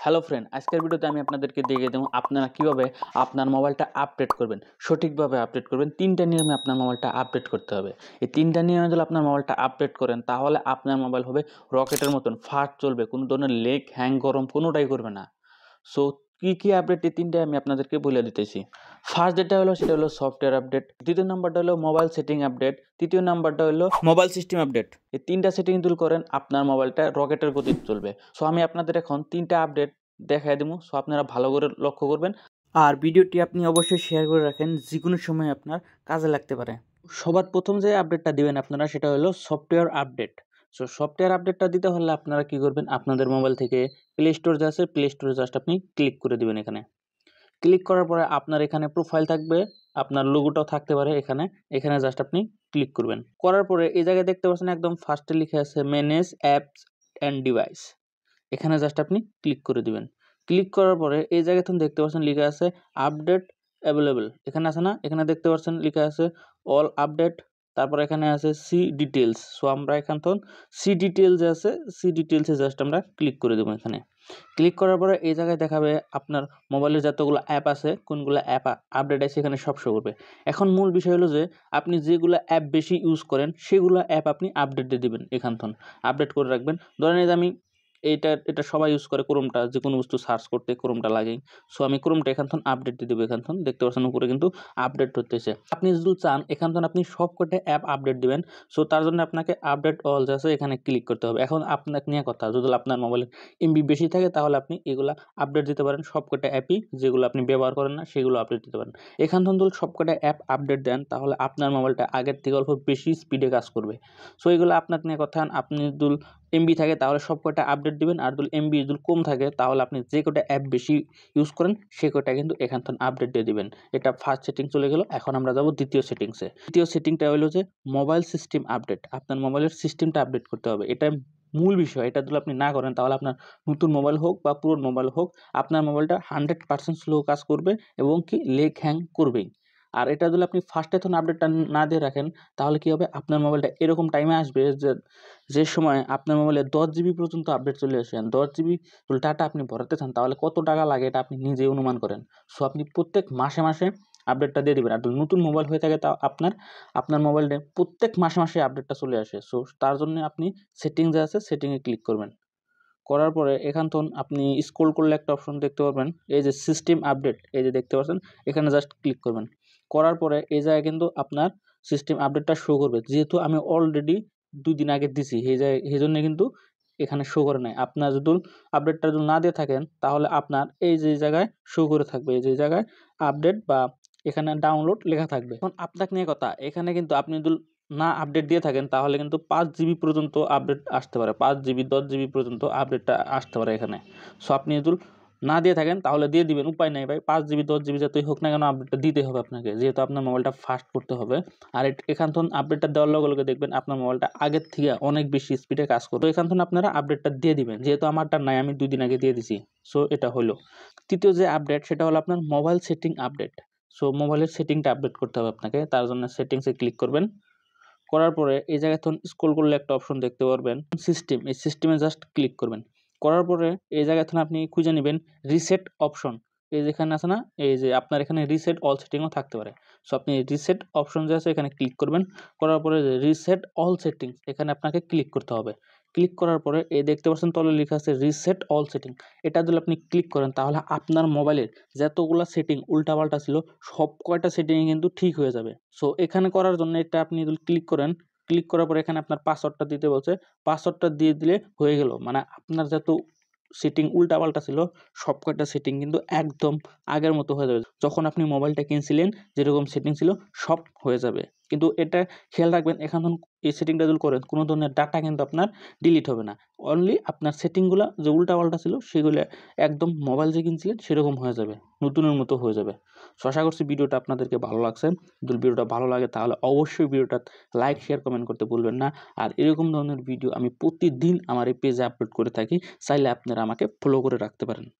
Hello friend, আজকের ভিডিওতে আমি আপনাদেরকে দেখিয়ে দেবো আপনারা কীভাবে আপনার মোবাইলটা আপডেট করবেন, সঠিকভাবে আপডেট করবেন। 3টা নিয়মে আপনার মোবাইলটা আপডেট করতে হবে। এই 3টা নিয়মে যদি আপনার মোবাইলটা আপডেট করেন তাহলে আপনার মোবাইল হবে রকেটের মতন ফাস্ট চলবে, কোনো ধরনের লেগ হ্যাং গরম কোনোটাই করবে না। সো কী আপডেট, এই 3টাই আমি আপনাদেরকে বলে দিতেছি। ফার্স্ট যেটা হলো সেটা হলো সফটওয়্যার আপডেট, দ্বিতীয় নাম্বারটা হলো মোবাইল সেটিং আপডেট, তৃতীয় নাম্বারটা হলো মোবাইল সিস্টেম আপডেট। এই 3টা সেটিং যদি করেন আপনার মোবাইলটা রকেটের গতিতে চলবে। সো আমি আপনাদের এখন 3টা আপডেট দেখাই দেবো। সো আপনারা ভালো করে লক্ষ্য করবেন আর ভিডিওটি আপনি অবশ্যই শেয়ার করে রাখেন, যে কোনো সময় আপনার কাজে লাগতে পারে। সবার প্রথম যে আপডেটটা দিবেন আপনারা সেটা হলো সফটওয়্যার আপডেট। সো সফটওয়্যার আপডেটটা দিতে হলে আপনারা কি করবেন, আপনাদের মোবাইল থেকে প্লে স্টোর যে আছে প্লে স্টোরে জাস্ট আপনি ক্লিক করে দিবেন। এখানে ক্লিক করার পরে আপনার এখানে প্রোফাইল থাকবে, আপনার লোগোটাও থাকতে পারে এখানে জাস্ট আপনি ক্লিক করবেন। করার পরে এই জায়গায় দেখতে পাচ্ছেন একদম ফার্স্টে লিখে আছে ম্যানেজ অ্যাপস অ্যান্ড ডিভাইস। এখানে জাস্ট আপনি ক্লিক করে দিবেন। ক্লিক করার পরে এই জায়গায় দেখতে পাচ্ছেন লেখা আছে আপডেট অ্যাভেলেবল। এখানে আছে না, এখানে দেখতে পাচ্ছেন লেখা আছে অল আপডেট, তারপর এখানে আছে সি ডিটেলস। সো আমরা এখান থেকে সি ডিটেলস আছে, সি ডিটেলসে জাস্ট আমরা ক্লিক করে দেবো। এখানে ক্লিক করার পরে এই জায়গায় দেখাবে আপনার মোবাইলে যতগুলো অ্যাপ আছে, কোনগুলো অ্যাপ আপডেট আছে এখানে সব শো করবে। এখন মূল বিষয় হলো যে আপনি যেগুলো অ্যাপ বেশি ইউজ করেন সেগুলো অ্যাপ আপনি আপডেট দিয়ে দেবেন, এখান থেকে আপডেট করে রাখবেন। ধরেন এই যে আমি এটা সবাই ইউজ করে ক্রোমটা, যে কোনো বস্তু সার্চ করতে ক্রোমটা লাগেই। সো আমি ক্রোমটা এখান থেকে আপডেট দিয়ে দেবো। এখান থেকে দেখতে পাচ্ছেন উপরে কিন্তু আপডেট হতেছে। আপনি যদি চান এখান থেকে আপনি সব কটা অ্যাপ আপডেট দিবেন। সো তার জন্য আপনাকে আপডেট অল যে আছে এখানে ক্লিক করতে হবে। এখন আপনাকে নিয়ে কথা, যদি আপনার মোবাইলে এমবি বেশি থাকে তাহলে আপনি এগুলা আপডেট দিতে পারেন। সব কটা অ্যাপই যেগুলো আপনি ব্যবহার করেন না সেগুলো আপডেট দিতে পারেন। এখান থেকে যদি সব কটা অ্যাপ আপডেট দেন তাহলে আপনার মোবাইলটা আগের থেকে অল্প বেশি স্পিডে কাজ করবে। সো এগুলো আপনাকে নিয়ে কথা। আপনি যদি এমবি থাকে তাহলে সব কটা আপডেট দিবেন, আর যদি এমবি যদি কম থাকে তাহলে আপনি যে কটা অ্যাপ বেশি ইউজ করেন সে কটা কিন্তু এখান থেকে আপডেট দিয়ে দিবেন। এটা ফার্স্ট সেটিং চলে গেল। এখন আমরা যাব দ্বিতীয় সেটিংসে। দ্বিতীয় সেটিংটা হলো যে মোবাইল সিস্টেম আপডেট। আপনার মোবাইলের সিস্টেমটা আপডেট করতে হবে, এটা মূল বিষয়। এটা যদি আপনি না করেন তাহলে আপনার নতুন মোবাইল হোক বা পুরনো মোবাইল হোক, আপনার মোবাইলটা 100% স্লো কাজ করবে এবং কি লেগ হ্যাং করবেই। আর এটা যদি আপনি ফার্স্টে তখন আপডেটটা না দিয়ে রাখেন তাহলে কি হবে, আপনার মোবাইলটা এরকম টাইমে আসবে যে সময় আপনার মোবাইলে 10 জিবি পর্যন্ত আপডেট চলে আসে। 10 জিবি ডাটা আপনি ভরাতে চান তাহলে কত টাকা লাগে এটা আপনি নিজেই অনুমান করেন। সো আপনি প্রত্যেক মাসে মাসে আপডেটটা দিয়ে দিবেন। আর যদি নতুন মোবাইল হয়ে থাকে তা আপনার মোবাইলে প্রত্যেক মাসে মাসে আপডেটটা চলে আসে। সো তার জন্য আপনি সেটিং যে আছে সেটিংয়ে ক্লিক করবেন। করার পরে এখান থেকে আপনি স্ক্রল করলে একটা অপশন দেখতে পারবেন, এই যে সিস্টেম আপডেট, এই যে দেখতে পাচ্ছেন এখানে জাস্ট ক্লিক করবেন। করার পরে এই জায়গায় কিন্তু আপনার সিস্টেম আপডেটটা শো করবে। যেহেতু আমি অলরেডি 2 দিন আগে দিছি এই জন্য কিন্তু এখানে শো করে নাই। আপনার যদি আপডেটটা যদি না দিয়ে থাকেন তাহলে আপনার এই যে জায়গায় শো করে থাকবে, এই যে জায়গায় আপডেট বা এখানে ডাউনলোড লেখা থাকবে। এখন আপনাকে নিয়ে কথা, এখানে কিন্তু আপনি যদি না আপডেট দিয়ে থাকেন তাহলে কিন্তু 5 জিবি পর্যন্ত আপডেট আসতে পারে, 5 জিবি 10 জিবি পর্যন্ত আপডেটটা আসতে পারে এখানে। সো আপনি যদি না দিয়ে থাকেন তাহলে দিয়ে দিবেন, উপায় নাই ভাই। 5 জিবি 10 জিবি যতই হোক না কেন আপডেটটা দিতে হবে আপনাকে, যেহেতু আপনার মোবাইলটা ফাস্ট করতে হবে। আর এখান থেকে আপডেটটা দেওয়ার লগে লগে দেখবেন আপনার মোবাইলটা আগের থেকে অনেক বেশি স্পিডে কাজ করবে। তো এখান থেকে আপনারা আপডেটটা দিয়ে দিবেন, যেহেতু আমারটা নাই, আমি 2 দিন আগে দিয়ে দিছি। সো এটা হলো তৃতীয় যে আপডেট, সেটা হলো আপনার মোবাইল সেটিং আপডেট। সো মোবাইলের সেটিংটা আপডেট করতে হবে আপনাকে, তার জন্য সেটিংসে ক্লিক করবেন। করার পরে এই জায়গায় তখন স্ক্রল করলে একটা অপশন দেখতে পারবেন সিস্টেম, এই সিস্টেমে জাস্ট ক্লিক করবেন। করার পরে এই জায়গায় তখন আপনি খুঁজে নেবেন রিসেট অপশন। এই যেখানে আছে না, এই যে আপনার এখানে রিসেট অল সেটিংও থাকতে পারে। সো আপনি রিসেট অপশন যে আছে এখানে ক্লিক করবেন। করার পরে যে রিসেট অল সেটিংস এখানে আপনাকে ক্লিক করতে হবে। ক্লিক করার পরে এই দেখতে পাচ্ছেন তলে লেখা আছে রিসেট অল সেটিং। এটা যদি আপনি ক্লিক করেন তাহলে আপনার মোবাইলের যতগুলো সেটিং উল্টাপাল্টা ছিল সব কয়টা সেটিং কিন্তু ঠিক হয়ে যাবে। সো এখানে করার জন্য এটা আপনি যদি ক্লিক করেন, ক্লিক করার পরে এখানে আপনার পাসওয়ার্ডটা দিতে বলছে, পাসওয়ার্ডটা দিয়ে দিলে হয়ে গেল। মানে আপনার যত সেটিং উল্টাপাল্টা ছিল সব কয়টা সেটিং কিন্তু একদম আগের মতো হয়ে যাবে। যখন আপনি মোবাইলটা কিনছিলেন যেরকম সেটিং ছিল সব হয়ে যাবে। কিন্তু এটা খেয়াল রাখবেন, এখন এই সেটিংটা যদি করেন কোনো ধরনের ডাটা কিন্তু আপনার ডিলিট হবে না। অনলি আপনার সেটিংগুলো যে উল্টাপাল্টা ছিল সেগুলো একদম মোবাইল যে কিনছিলেন সেরকম হয়ে যাবে, নতুনের মতো হয়ে যাবে। সো আশা করছি ভিডিওটা আপনাদেরকে ভালো লাগছে। যদি ভিডিওটা ভালো লাগে তাহলে অবশ্যই ভিডিওটা লাইক শেয়ার কমেন্ট করতে ভুলবেন না। আর এরকম ধরনের ভিডিও আমি প্রতিদিন আমার এই পেজে আপলোড করে থাকি, চাইলে আপনারা আমাকে ফলো করে রাখতে পারেন।